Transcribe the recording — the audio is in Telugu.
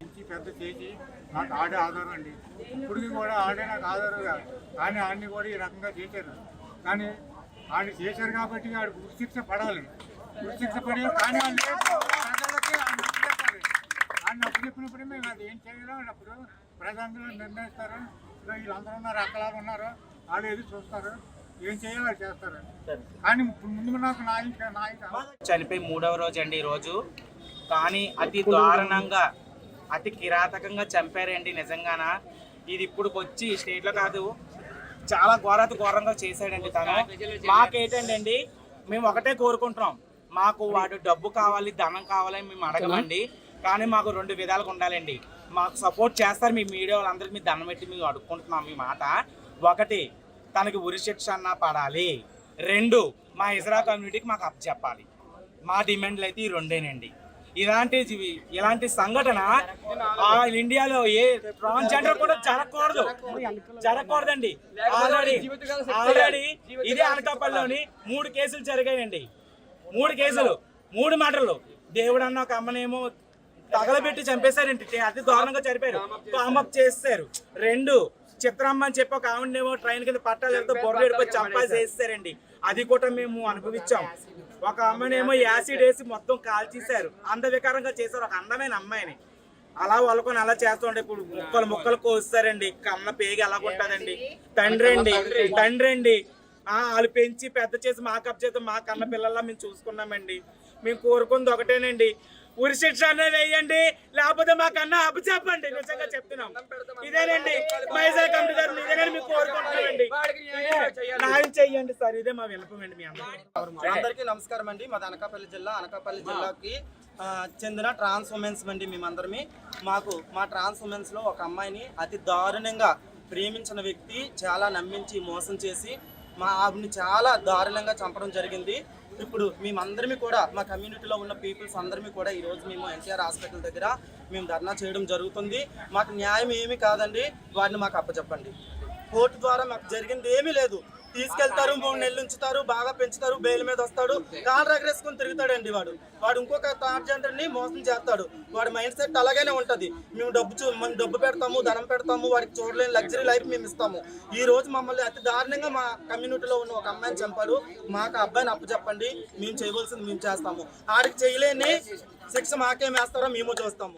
పెద్ద చేసి నాకు ఆడే ఆధారం అండి. ఇప్పటికి కూడా ఆడే నాకు ఆధారం కాదు. కానీ ఆడిని కూడా ఈ రకంగా చేశారు. కానీ ఆడిని చేశారు కాబట్టి ఆడు ఉరిశిక్ష పడాలి. ఉరిశిక్ష పడి కానీ ప్రజలకి ఆయన అప్పు చెప్పినప్పుడు మేము అది ఏం చేయలేము. అప్పుడు ప్రజలందరూ నిర్ణయిస్తారు. వీళ్ళందరూ ఉన్నారు, అక్కలాగా ఉన్నారు, వాళ్ళు ఏది చూస్తారు, ఏం చేయాలో అది చేస్తారు. కానీ ముందు నాకు నాయక చనిపోయి 3వ రోజు అండి ఈరోజు. కానీ అతి దారుణంగా అతి కిరాతకంగా చంపారండి. నిజంగానా ఇది ఇప్పుడు వచ్చి స్టేట్లో కాదు, చాలా ఘోరంగా చేశాడండి తను. మాకేంటండి, మేము ఒకటే కోరుకుంటున్నాం, మాకు వాడు డబ్బు కావాలి, ధనం కావాలని మేము అడగమండి. కానీ మాకు 2 విధాలుగా ఉండాలండి. మాకు సపోర్ట్ చేస్తారు మీ మీడియా వాళ్ళందరికీ, మీ దండం పెట్టి మేము అడుక్కుంటున్నాం మీ మాట. 1, తనకి ఉరిశిక్ష అన్నా పడాలి. 2, మా ఇజ్రా కమ్యూనిటీకి మాకు అప్పచెప్పాలి. మా డిమాండ్లు అయితే ఈ 2ఏనండి. ఇలాంటి సంఘటన ఇండియాలో ఏ ట్రాన్స్జెండర్ కూడా జరగకూడదండి. ఆల్రెడీ ఇదే అనకాపల్లిలోని 3 కేసులు జరిగాయండి. 3 కేసులు, 3 మర్డర్లు. దేవుడు అన్న ఒక అమ్మనేమో తగలబెట్టి చంపేశారండి, అతి దారుణంగా చనిపోయారు, కామప్ చేస్తారు. 2, చిత్రమ్మ అని చెప్పి ఒక ఆవిడనేమో ట్రైన్ కింద పట్టాలతో బొర్రెడిపోయి చంపాసి వేస్తారండి. అది కూడా మేము అనుభవించాం. ఒక అమ్మాయినేమో యాసిడ్ వేసి మొత్తం కాల్చేశారు, అందవికారంగా చేశారు ఒక అందమైన అమ్మాయిని. అలా వాళ్ళకొని అలా చేస్తుంటే ఇప్పుడు ముక్కలు కోస్తారండి. కన్న పేగి ఎలాగుంటుందండి. తండ్రి అండి వాళ్ళు పెంచి పెద్ద చేసి మాకు అప్ చేస్తే మా కన్న పిల్లల్లా మేము చూసుకున్నామండి. మేము కోరుకుంది ఒకటేనండి, ఉరిశిక్ష అనేది వేయండి, లేకపోతే మాకన్నా అప్పు చెప్పండి. నిజంగా చెప్తున్నాం, ఇదేనండి మైజా కమిటీ గారు, ఇదేనండి మీకు కోరుకుంటున్నామండి, న్యాయం చెయ్యండి సార్. ఇదే మా విన్నపం అండి. మీ అందరికీ నమస్కారం అండి. మాది అనకాపల్లి జిల్లాకి చెందిన ట్రాన్స్ ఉమెన్స్ అండి. మేమందరమే మా ట్రాన్స్ ఉమెన్స్ లో ఒక అమ్మాయిని అతి దారుణంగా ప్రేమించిన వ్యక్తి చాలా నమ్మించి మోసం చేసి మా ఆవిడని చాలా దారుణంగా చంపడం జరిగింది. ఇప్పుడు మేమందరిమీ కూడా మా కమ్యూనిటీలో ఉన్న పీపుల్స్ అందరిమీ కూడా ఈరోజు మేము ఎన్టీఆర్ హాస్పిటల్ దగ్గర మేము ధర్నా చేయడం జరుగుతుంది. మాకు న్యాయం ఏమీ కాదండి, వాడిని మాకు అప్పచెప్పండి. కోర్టు ద్వారా మాకు జరిగింది ఏమీ లేదు. తీసుకెళ్తారు, 3 నెలలు ఉంచుతారు, బాగా పెంచుతారు, బెయిల్ మీద వస్తాడు, కాళ్ళు రగరేసుకొని తిరుగుతాడండి వాడు ఇంకొక ట్రాన్స్జెండర్ని మోసం చేస్తాడు. వాడి మైండ్ సెట్ అలాగనే ఉంటుంది. మేము డబ్బు పెడతాము, ధనం పెడతాము, వాడికి చూడలేని లగ్జరీ లైఫ్ మేము ఇస్తాము. ఈ రోజు మమ్మల్ని అతి దారుణంగా మా కమ్యూనిటీలో ఉన్న ఒక అమ్మాయిని చంపారు. మాకు అబ్బాయిని అప్పచెప్పండి, మేము చేయవలసింది మేము చేస్తాము. ఆడికి చేయలేని శిక్ష మాకేం వేస్తారో మేము చూస్తాము.